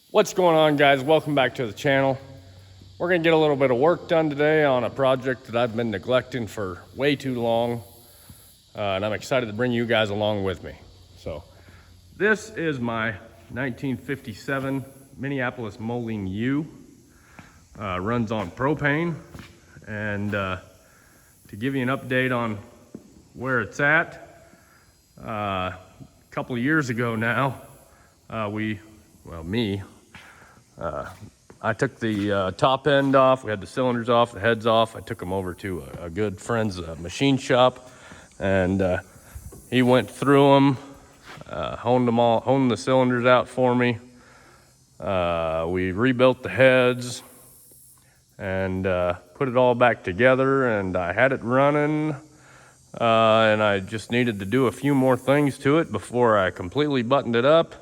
What's going on, guys? Welcome back to the channel. We're gonna get a little bit of work done today on a project that I've been neglecting for way too long, and I'm excited to bring you guys along with me. So this is my 1957 Minneapolis Moline U. Runs on propane, and to give you an update on where it's at, a couple of years ago now, I took the top end off. We had the cylinders off, the heads off. I took them over to a good friend's machine shop, and he went through them, honed the cylinders out for me. We rebuilt the heads and put it all back together, and I had it running, and I just needed to do a few more things to it before I completely buttoned it up.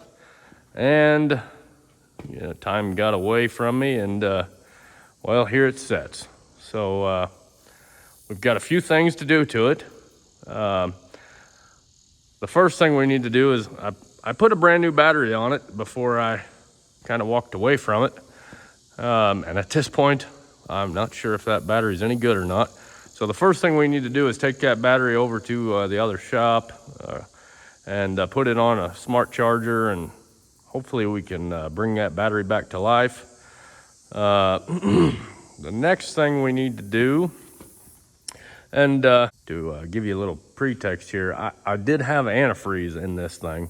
And time got away from me, and well, here it sits. So we've got a few things to do to it. The first thing we need to do is I put a brand new battery on it before I kind of walked away from it, and at this point I'm not sure if that battery's any good or not. So the first thing we need to do is take that battery over to the other shop and put it on a smart charger, and hopefully we can bring that battery back to life. The next thing we need to do, and to give you a little pretext here, I did have antifreeze in this thing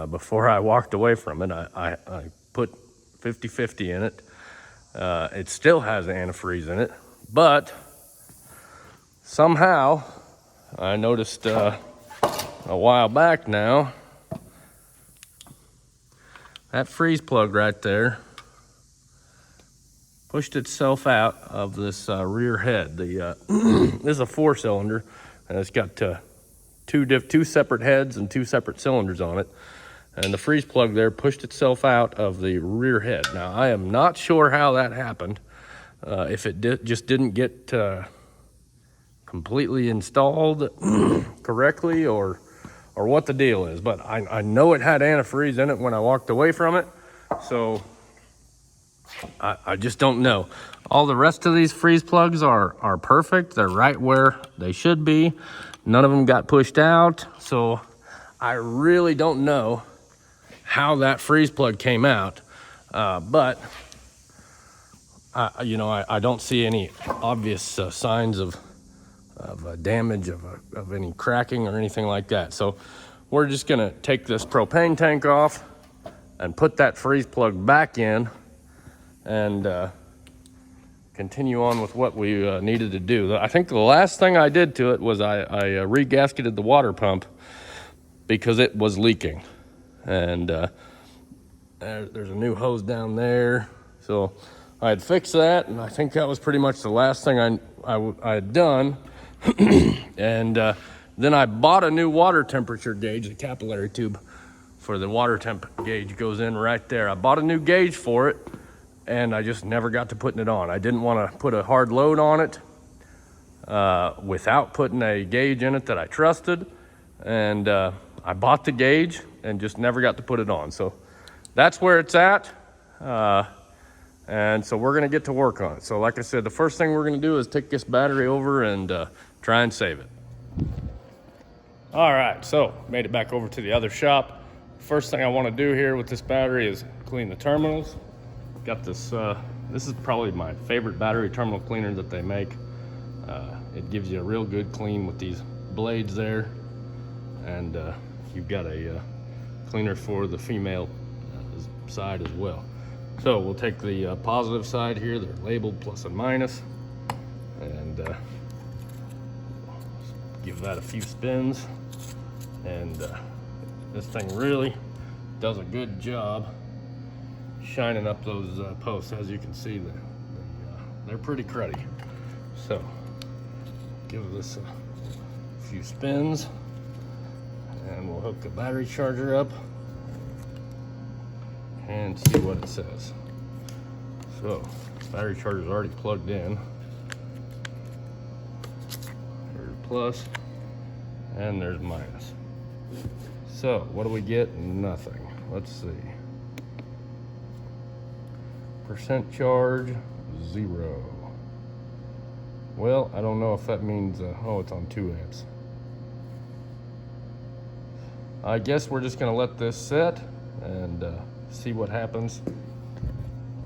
before I walked away from it. I put 50-50 in it. It still has antifreeze in it, but somehow I noticed a while back now, that freeze plug right there pushed itself out of this rear head. This is a 4-cylinder, and it's got two separate heads and 2 separate cylinders on it. And the freeze plug there pushed itself out of the rear head. Now, I am not sure how that happened. If it just didn't get completely installed correctly, or what the deal is, but I know it had antifreeze in it when I walked away from it, so I just don't know. All the rest of these freeze plugs are perfect. They're right where they should be. None of them got pushed out, so I really don't know how that freeze plug came out, but I don't see any obvious signs of damage of any cracking or anything like that. So we're just gonna take this propane tank off and put that freeze plug back in, and continue on with what we needed to do. I think the last thing I did to it was I re-gasketed the water pump because it was leaking, and there's a new hose down there. So I had fixed that, and I think that was pretty much the last thing I had done. And then I bought a new water temperature gauge. The capillary tube for the water temp gauge goes in right there. I bought a new gauge for it, and I just never got to putting it on. I didn't want to put a hard load on it without putting a gauge in it that I trusted, and I bought the gauge and just never got to put it on. So that's where it's at, and so we're gonna get to work on it. So like I said, the first thing we're gonna do is take this battery over and try and save it. All right, so made it back over to the other shop. First thing I want to do here with this battery is clean the terminals. Got this, this is probably my favorite battery terminal cleaner that they make. It gives you a real good clean with these blades there, and you've got a cleaner for the female side as well. So we'll take the positive side here. They're labeled plus and minus, and give that a few spins, and this thing really does a good job shining up those posts. As you can see, they're pretty cruddy. So give this a few spins, and we'll hook the battery charger up and see what it says. So battery charger is already plugged in. There's plus and there's minus. So what do we get? Nothing. Let's see. Percent charge, 0. Well, I don't know if that means, oh, it's on 2 amps. I guess we're just gonna let this set and see what happens.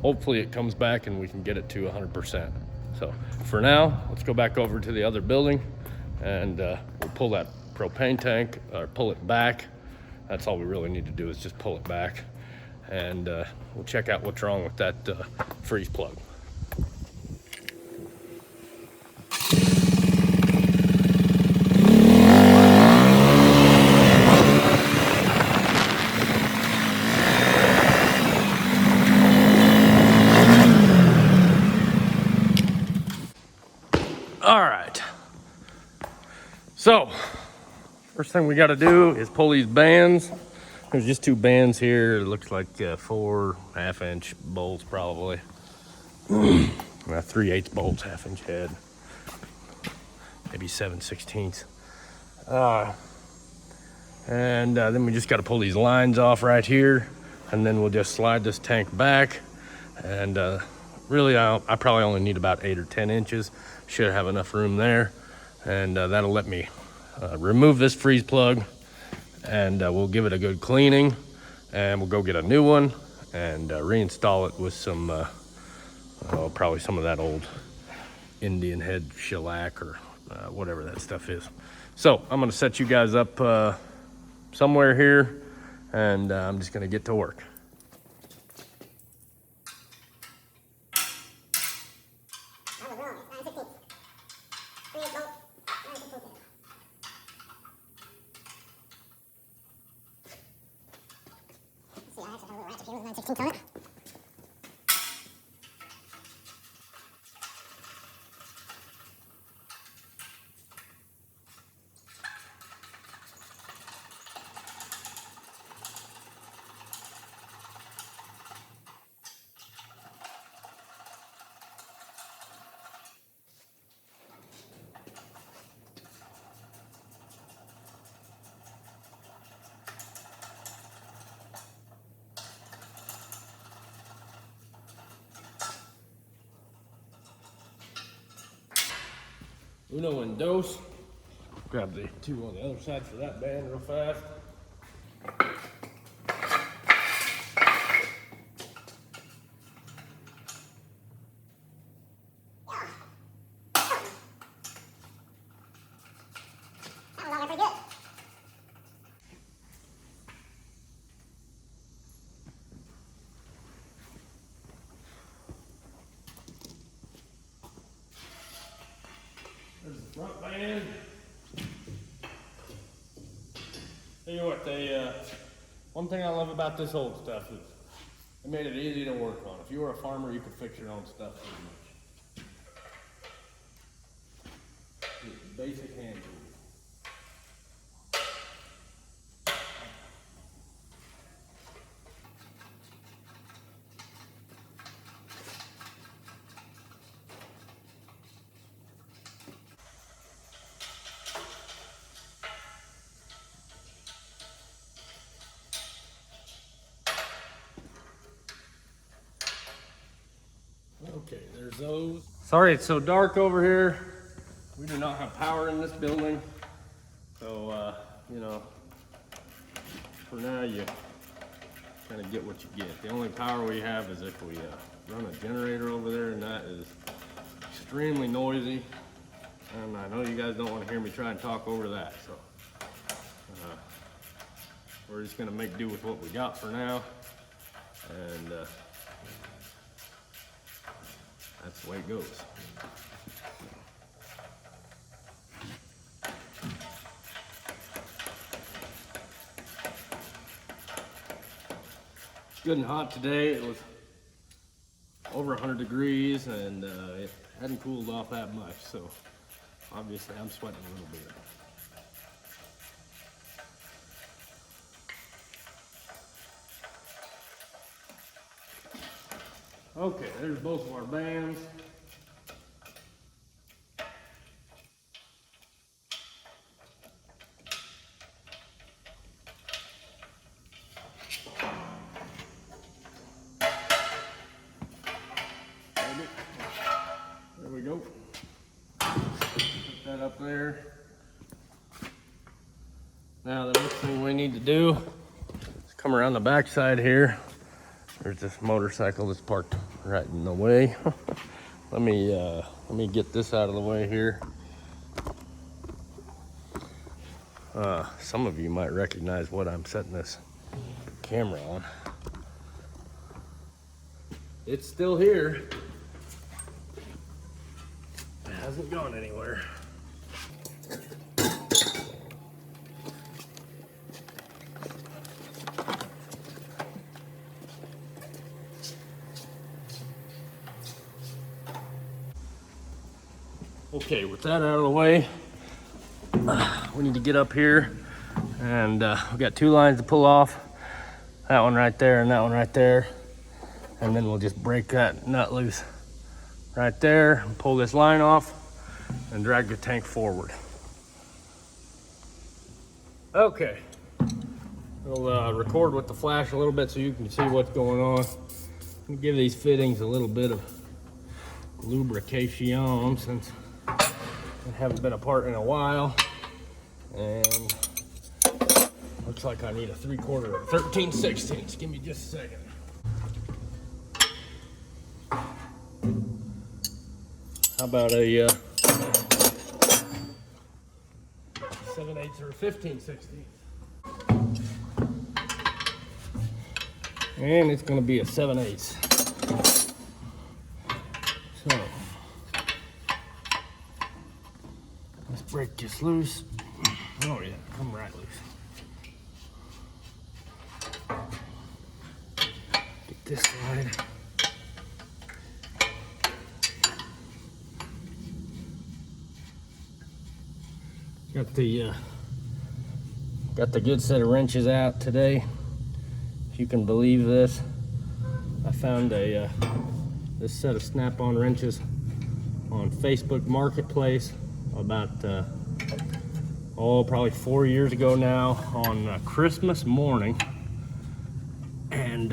Hopefully it comes back and we can get it to 100%. So for now, let's go back over to the other building and we'll pull that propane tank, or pull it back. That's all we really need to do, is just pull it back. And we'll check out what's wrong with that freeze plug. All right, so first thing we got to do is pull these bands. There's just 2 bands here. It looks like 4 half-inch bolts probably. 3/8 bolts, half-inch head, maybe 7/16. And then we just got to pull these lines off right here, and then we'll just slide this tank back. And really, I probably only need about 8 or 10 inches. Should have enough room there, and that'll let me remove this freeze plug, and we'll give it a good cleaning, and we'll go get a new one and reinstall it with some probably some of that old Indian head shellac or whatever that stuff is. So I'm gonna set you guys up somewhere here, and I'm just gonna get to work. Uno and dos. Grab the 2 on the other side for that band real fast. There's the front band. Tell you what, one thing I love about this old stuff is they made it easy to work on. If you were a farmer, you could fix your own stuff pretty much. Just basic hand tools. Okay, there's those. Sorry it's so dark over here. We do not have power in this building. So, you know, for now you kind of get what you get. The only power we have is if we run a generator over there, and that is extremely noisy. And I know you guys don't want to hear me try and talk over that. So we're just gonna make do with what we got for now. And that's the way it goes. It's good and hot today. It was over 100 degrees, and it hadn't cooled off that much, so obviously I'm sweating a little bit. Okay, there's both of our bands. set up there. Now the next thing we need to do is come around the back side here. There's this motorcycle that's parked right in the way. Let me get this out of the way here. Some of you might recognize what I'm setting this camera on. It's still here. It hasn't gone anywhere. Okay, with that out of the way, we need to get up here, and we got 2 lines to pull off. That one right there and that one right there. And then we'll just break that nut loose right there and pull this line off and drag the tank forward. Okay, we'll record with the flash a little bit so you can see what's going on. Give these fittings a little bit of lubrication since they haven't been apart in a while. And looks like I need a 3/4 or 13/16. Give me just a second. How about a 7/8 or 15/16? And it's going to be a 7/8. So let's break this loose. Oh yeah, come right loose. Get this side. Got the good set of wrenches out today. If you can believe this, I found this set of snap-on wrenches on Facebook Marketplace about probably 4 years ago now on Christmas morning, and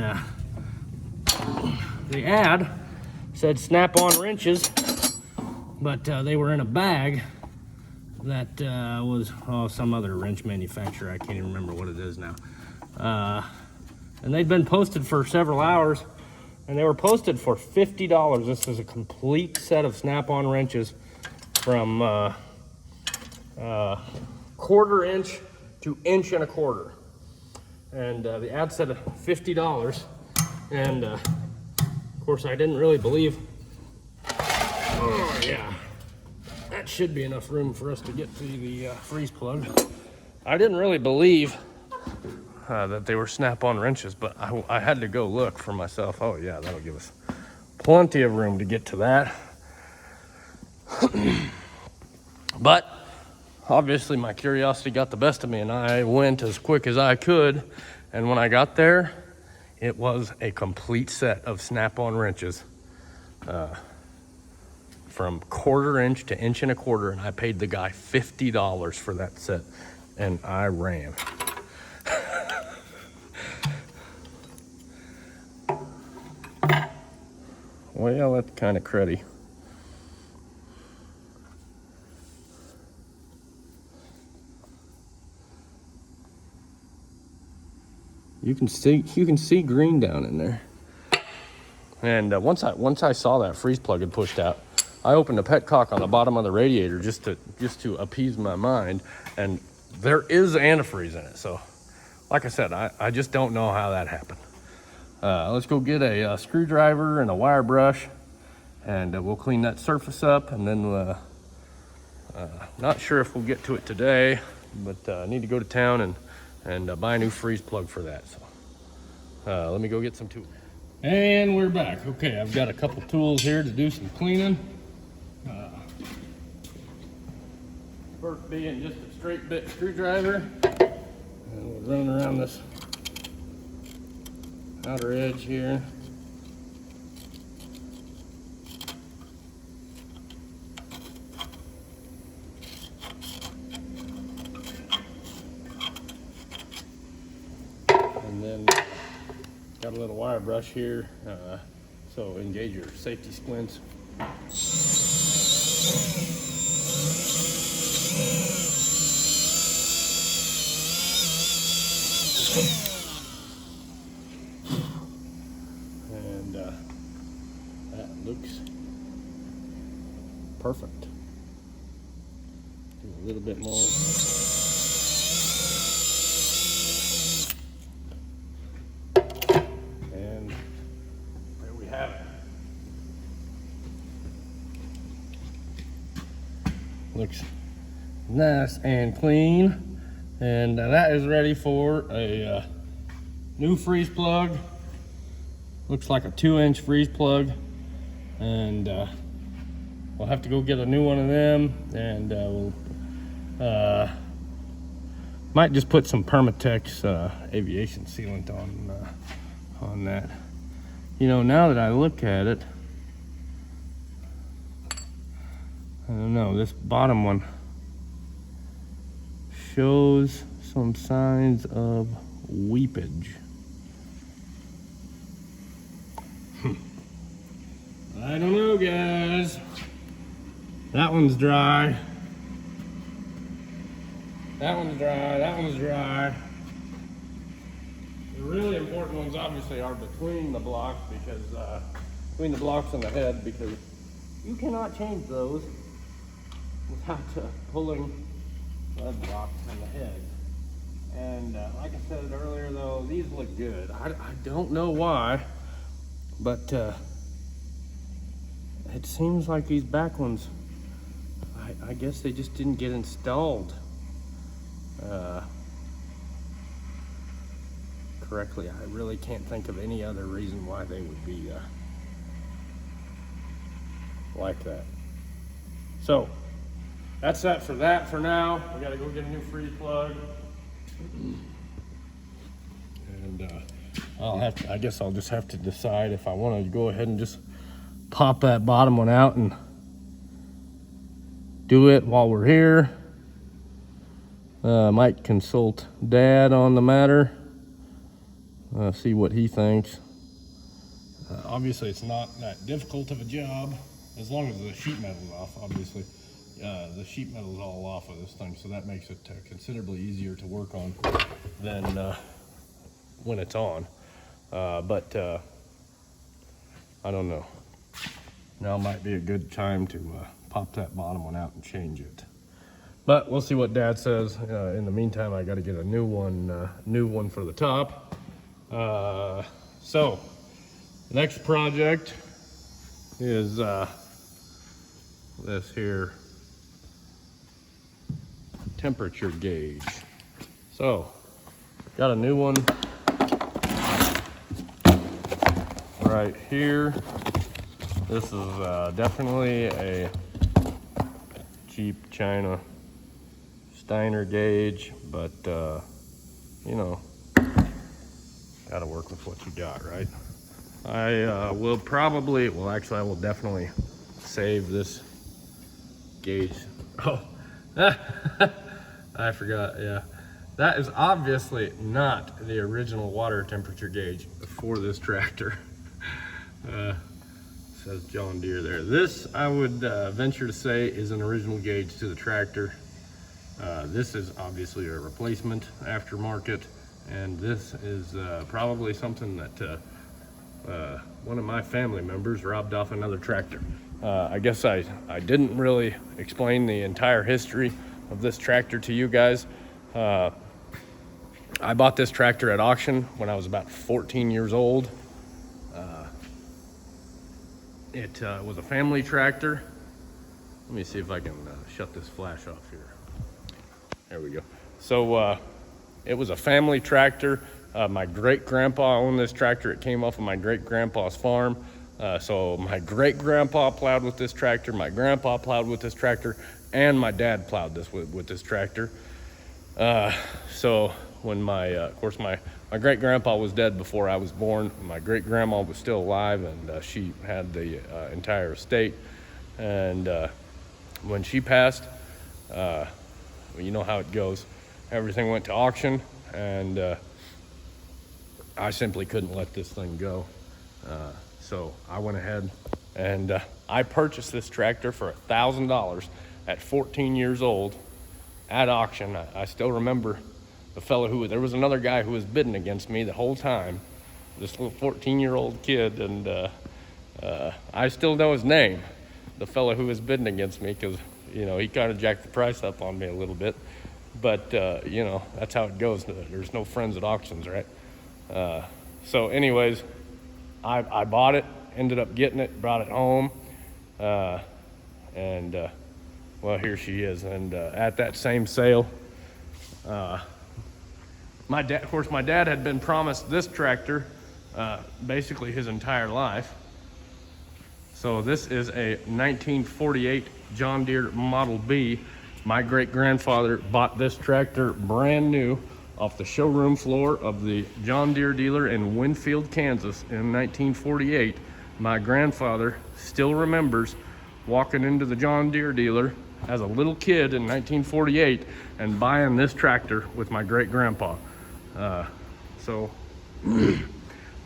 the ad said snap-on wrenches, but they were in a bag that was some other wrench manufacturer. I can't even remember what it is now. And they'd been posted for several hours, and they were posted for $50. This is a complete set of snap-on wrenches from 1/4 inch to 1.25 inches. And the ad said $50. And of course I didn't really believe, oh yeah, that should be enough room for us to get to the freeze plug. I didn't really believe that they were snap-on wrenches, but I had to go look for myself. Oh yeah, that'll give us plenty of room to get to that. But obviously my curiosity got the best of me, and I went as quick as I could. And when I got there, it was a complete set of snap-on wrenches from 1/4 inch to 1.25 inches, and I paid the guy $50 for that set, and I ran. Well, that's kind of cruddy. You can see green down in there. And once I saw that freeze plug had pushed out, I opened a petcock on the bottom of the radiator just to appease my mind, and there is antifreeze in it. So, like I said, I just don't know how that happened. Let's go get a screwdriver and a wire brush, and we'll clean that surface up, and then not sure if we'll get to it today, but I need to go to town and buy a new freeze plug for that. So let me go get some tools. And we're back. Okay, I've got a couple tools here to do some cleaning. First being just a straight bit screwdriver, and we're running around this outer edge here. And then got a little wire brush here, so engage your safety splints. And that looks perfect. Do a little bit more. And there we have it. Looks nice and clean. And that is ready for a new freeze plug. Looks like a 2-inch freeze plug. And we'll have to go get a new one of them, and we'll might just put some Permatex aviation sealant on that. You know, now that I look at it, I don't know, this bottom one shows some signs of weepage. I don't know, guys. That one's dry. That one's dry. That one's dry. The really important ones obviously are between the blocks, because between the blocks and the head, because you cannot change those without pulling the blocks and the head. And like I said earlier, though, these look good. I don't know why, but it seems like these back ones, I guess they just didn't get installed correctly. I really can't think of any other reason why they would be like that. So that's that for now. We gotta go get a new freeze plug. And I guess I'll just have to decide if I want to go ahead and just pop that bottom one out and do it while we're here. Might consult Dad on the matter, see what he thinks. Obviously it's not that difficult of a job, as long as the sheet metal's off. Obviously the sheet metal's all off of this thing, so that makes it considerably easier to work on than when it's on. But I don't know. Now might be a good time to pop that bottom one out and change it. But we'll see what Dad says. In the meantime, I got to get a new one for the top. So the next project is this here temperature gauge. So got a new one right here. This is definitely a cheap China Steiner gauge, but you know, gotta work with what you got, right? I will probably, well actually I will definitely save this gauge. Oh, I forgot, yeah. That is obviously not the original water temperature gauge for this tractor. Says John Deere there. This, I would venture to say, is an original gauge to the tractor. This is obviously a replacement aftermarket, and this is probably something that one of my family members robbed off another tractor. I guess I didn't really explain the entire history of this tractor to you guys. I bought this tractor at auction when I was about 14 years old. It was a family tractor. Let me see if I can shut this flash off here. There we go. So it was a family tractor. My great-grandpa owned this tractor. It came off of my great-grandpa's farm. So my great-grandpa plowed with this tractor, my grandpa plowed with this tractor, and my dad plowed this with this tractor. So when of course my great-grandpa was dead before I was born. My great-grandma was still alive, and she had the entire estate. And when she passed, well, you know how it goes. Everything went to auction, and I simply couldn't let this thing go. So I went ahead and I purchased this tractor for $1,000 at 14 years old. at auction. I still remember the fellow there was another guy who was bidding against me the whole time, this little 14-year-old kid, and I still know his name, the fellow who was bidding against me, because, you know, he kind of jacked the price up on me a little bit. But, you know, that's how it goes. There's no friends at auctions, right? So anyways, I bought it, ended up getting it, brought it home, and well, here she is. And at that same sale, my dad had been promised this tractor basically his entire life. So this is a 1948 John Deere Model B. My great-grandfather bought this tractor brand new off the showroom floor of the John Deere dealer in Winfield, Kansas in 1948. My grandfather still remembers walking into the John Deere dealer as a little kid in 1948 and buying this tractor with my great-grandpa. So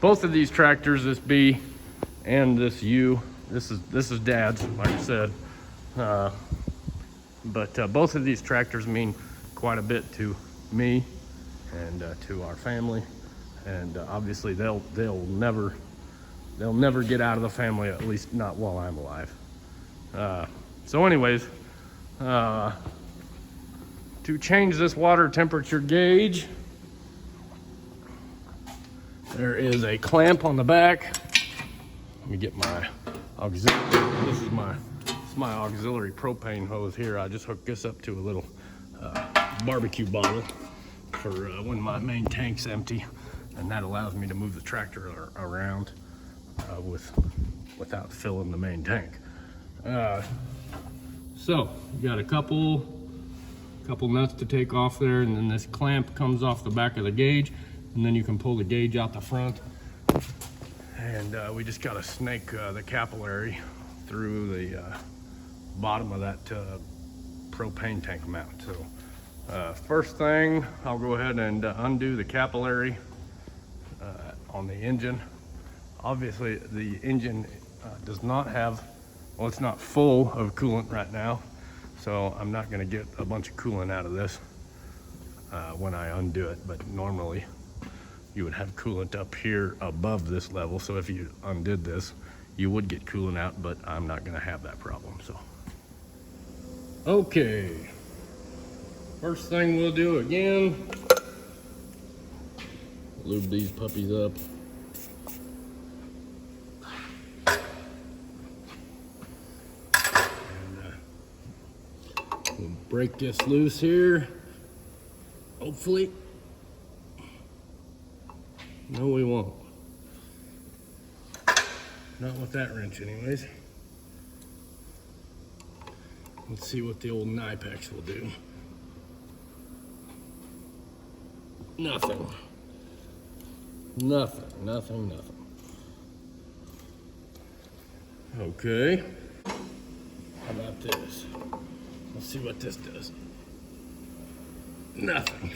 both of these tractors, this B and this U, this is Dad's, like I said. But both of these tractors mean quite a bit to me and to our family, and obviously they'll never get out of the family, at least not while I'm alive. So anyways, to change this water temperature gauge, there is a clamp on the back. Let me get my auxiliary. This is my auxiliary propane hose here. I just hooked this up to a little barbecue bottle for when my main tank's empty, and that allows me to move the tractor around without filling the main tank. So you got a couple nuts to take off there, and then this clamp comes off the back of the gauge, and then you can pull the gauge out the front, and we just got to snake the capillary through the bottom of that propane tank mount. So first thing, I'll go ahead and undo the capillary on the engine. Obviously the engine does not have, well, it's not full of coolant right now, so I'm not going to get a bunch of coolant out of this when I undo it, but normally you would have coolant up here above this level, so if you undid this you would get coolant out, but I'm not going to have that problem. So okay, first thing we'll do again, lube these puppies up. And we'll break this loose here, hopefully. No, we won't. Not with that wrench anyways. Let's see what the old Knipex will do. Nothing. Okay. How about this? Let's see what this does. Nothing.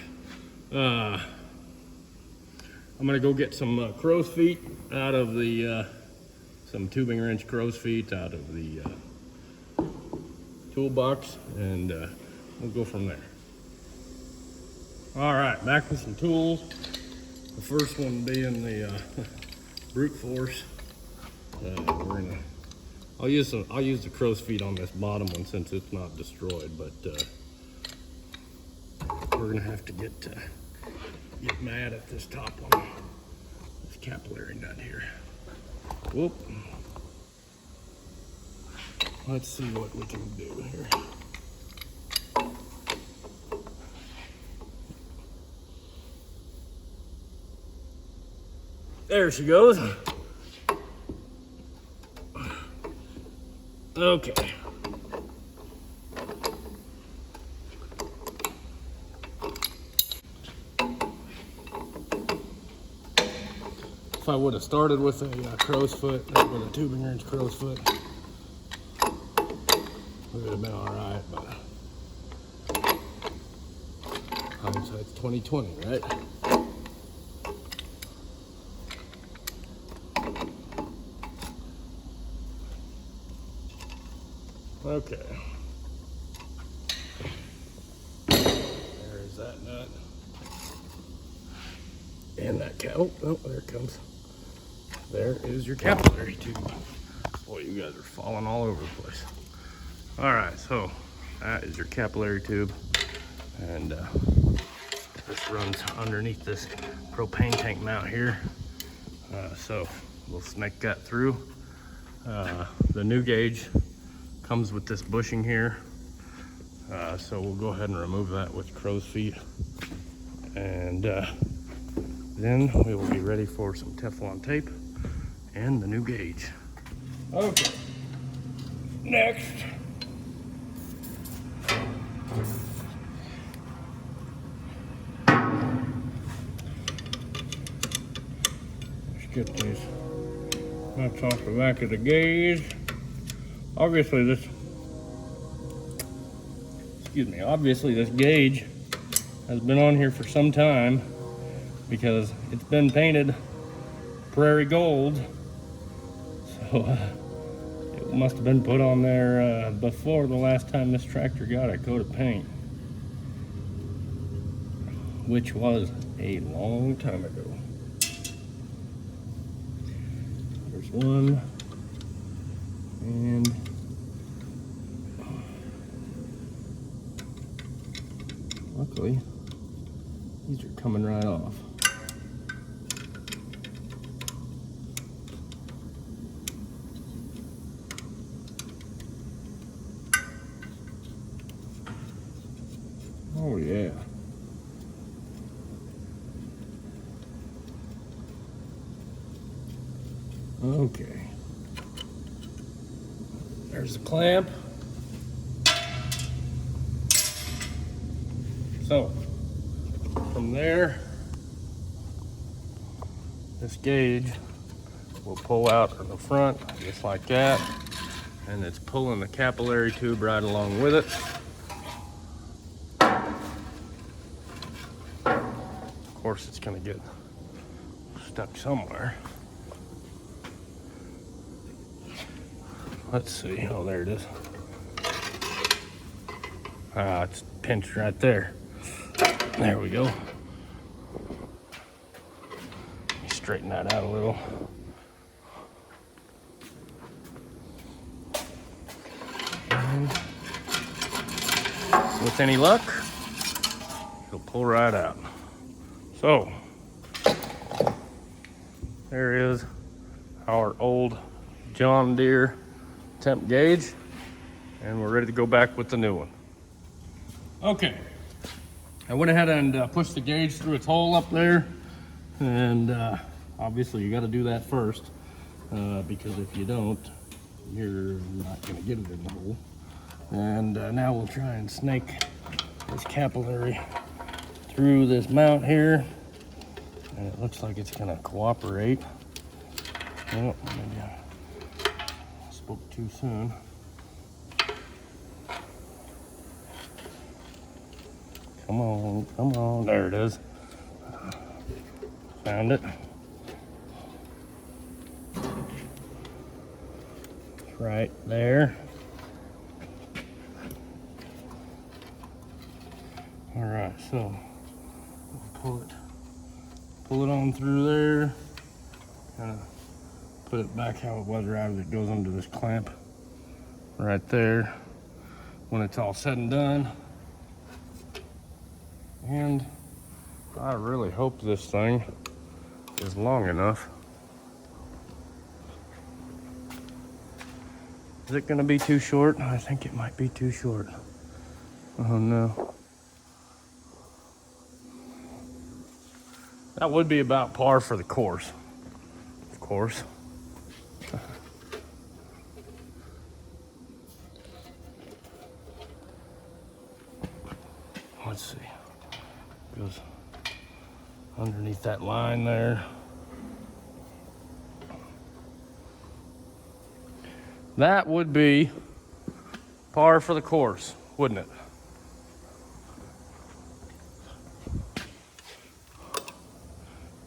I'm gonna go get some crow's feet out of the, some tubing wrench crow's feet out of the toolbox, and we'll go from there. All right, back with some tools. The first one being the brute force. I'll use the crow's feet on this bottom one since it's not destroyed, but we're gonna have to get mad at this top one, this capillary nut here. Whoop. Let's see what we can do here. There she goes. Okay. If I would have started with a crow's foot, with a tubing wrench crow's foot, it would have been all right, but hindsight's 20/20, right? Okay. There's that nut. And that cap. Oh, there it comes. There is your capillary tube. Boy, you guys are falling all over the place. All right, so that is your capillary tube. And this runs underneath this propane tank mount here. So we'll snake that through. The new gauge comes with this bushing here. So we'll go ahead and remove that with crow's feet. And then we will be ready for some Teflon tape and the new gauge. Okay, next. Let's get these nuts off the back of the gauge. Obviously this gauge has been on here for some time because it's been painted prairie gold. So it must have been put on there before the last time this tractor got a coat of paint, which was a long time ago. There's one, and luckily these are coming right off. Oh yeah. Okay. There's the clamp. So from there, this gauge will pull out of the front just like that, and it's pulling the capillary tube right along with it. Of course, it's going to get stuck somewhere. Let's see. Oh, there it is. Ah, it's pinched right there. There we go. Straighten that out a little. And with any luck, it'll pull right out. So, there is our old John Deere temp gauge, and we're ready to go back with the new one. Okay, I went ahead and pushed the gauge through its hole up there, and obviously you got to do that first, because if you don't, you're not going to get it in the hole. And now we'll try and snake this capillary through this mount here, and it looks like it's going to cooperate. Oh, maybe I spoke too soon. Come on, come on. There it is. Found it. It's right there. All right, so we'll pull it on through there. Kind of put it back how it was right as it goes under this clamp right there when it's all said and done. And I really hope this thing is long enough. Is it gonna be too short? I think it might be too short. Oh no. That would be about par for the course, of course. Let's see. Goes underneath that line there. That would be par for the course, wouldn't it?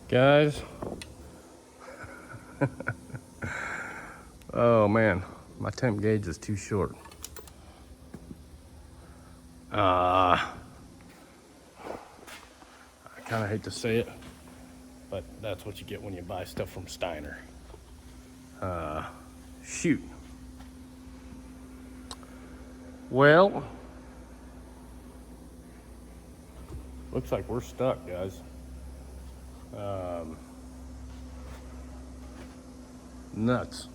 Guys. Oh man, my temp gauge is too short. kind of hate to say it, but that's what you get when you buy stuff from Steiner. Shoot. Well, looks like we're stuck, guys. Nuts.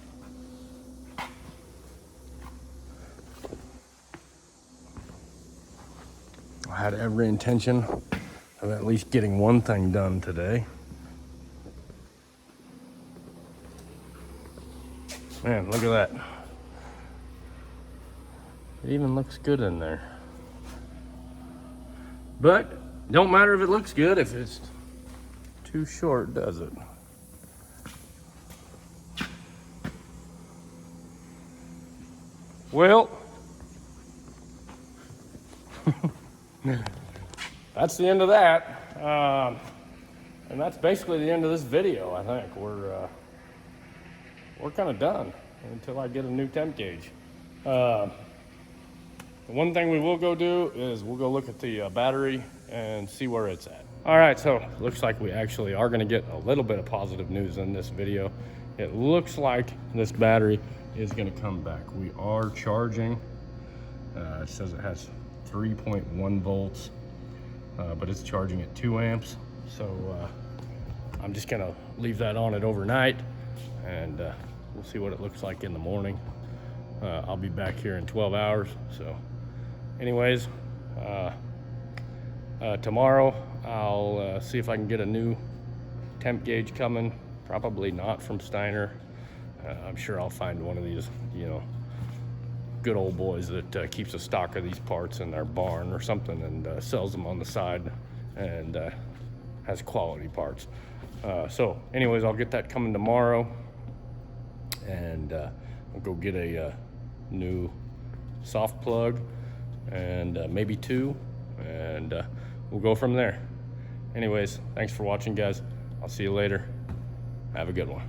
I had every intention of at least getting one thing done today. Man, look at that. It even looks good in there. But don't matter if it looks good if it's too short, does it? Well, that's the end of that. And that's basically the end of this video, I think. We're kind of done until I get a new temp gauge. The one thing we will go do is we'll go look at the battery and see where it's at. All right, so looks like we actually are gonna get a little bit of positive news in this video. It looks like this battery is gonna come back. We are charging. It says it has 3.1 volts, but it's charging at 2 amps. So I'm just gonna leave that on it overnight, and we'll see what it looks like in the morning. I'll be back here in 12 hours. So anyways, tomorrow I'll see if I can get a new temp gauge coming. Probably not from Steiner. I'm sure I'll find one of these, you know, good old boys that keeps a stock of these parts in their barn or something and sells them on the side and has quality parts. So anyways, I'll get that coming tomorrow, and I'll go get a new soft plug and maybe 2, and we'll go from there. Anyways, thanks for watching, guys. I'll see you later. Have a good one.